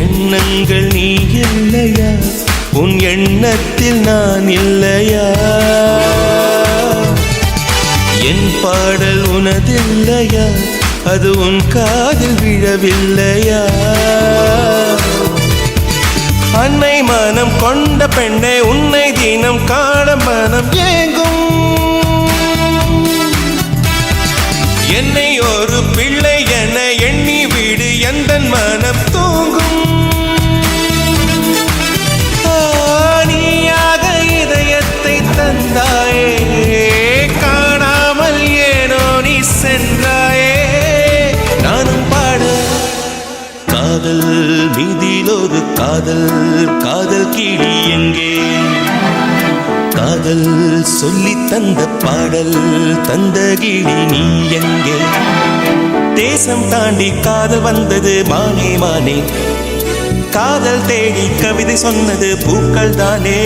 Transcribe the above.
எண்ணங்கள் நீ இல்லையா, உன் எண்ணத்தில் நான் இல்லையா, என் பாடல் உனதில்லையா, அது உன் காதில் விழவில்லையா. அன்னை மனம் கொண்ட பெண்ணை உன்னை தினம் காண மனம் ஏங்கும். என்னை ஒரு பிள்ளை என எண்ணி விடு, எந்த மனம் தூங்கும். நீயாக இதயத்தை தந்தாயே, காணாமல் ஏனோ நீ சென்றாயே. நானும் பாட காதல் மீதில் ஒரு காதல், காதல் கிளி எங்கே, காதல் சொல்லி தந்த பாடல் தந்த கிளி நீ எங்கே. தேசம் தாண்டி காதல் வந்தது மானே மானே, காதல் தேடி கவிதை சொன்னது பூக்கள் தானே.